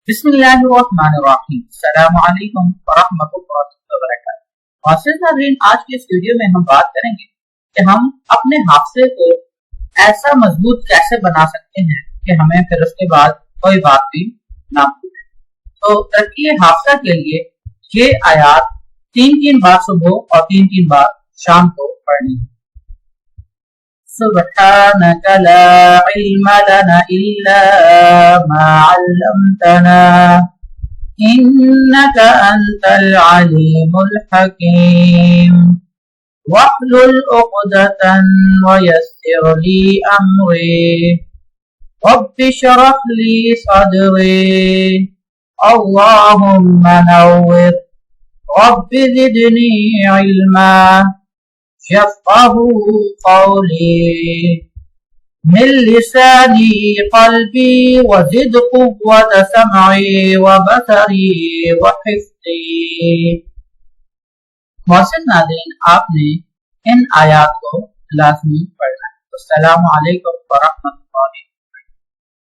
बिस्मिल्लाहिर्रहमानिर्रहीम। अस्सलामु अलैकुम वरहमतुल्लाहि वबरकातुहू। मोहसिन नाज़रीन, आज के इस वीडियो में हम बात करेंगे कि हम अपने हाफिज़े को ऐसा मजबूत कैसे बना सकते हैं कि हमें फिर उसके बाद कोई बात भी ना भूले। तो तरक्की हाफिज़ा के लिए ये आयात 3-3 बार सुबह और 3-3 बार शाम को पढ़नी है। सुब्हानक ला इल्म लना इल्ला मा अल्लमतना इन्नका अंतल अलीमुल हकीम वहलुल उक़दतन वयस्सिर ली अमरी रब्बि इश्रह ली सदरी अल्लाहुम्मा नव्विर रब्बि ज़िदनी इल्मा यफ़क़हू क़ौली मिन लिसानी क़ल्बी वज़िद क़ुव्वत समई व बसरी व हिफ़्ज़ी। मोहसिन नाज़रीन, आपने इन आयात को लाज़मी पढ़ना है। अस्सलामु अलैकुम व रहमतुल्लाहि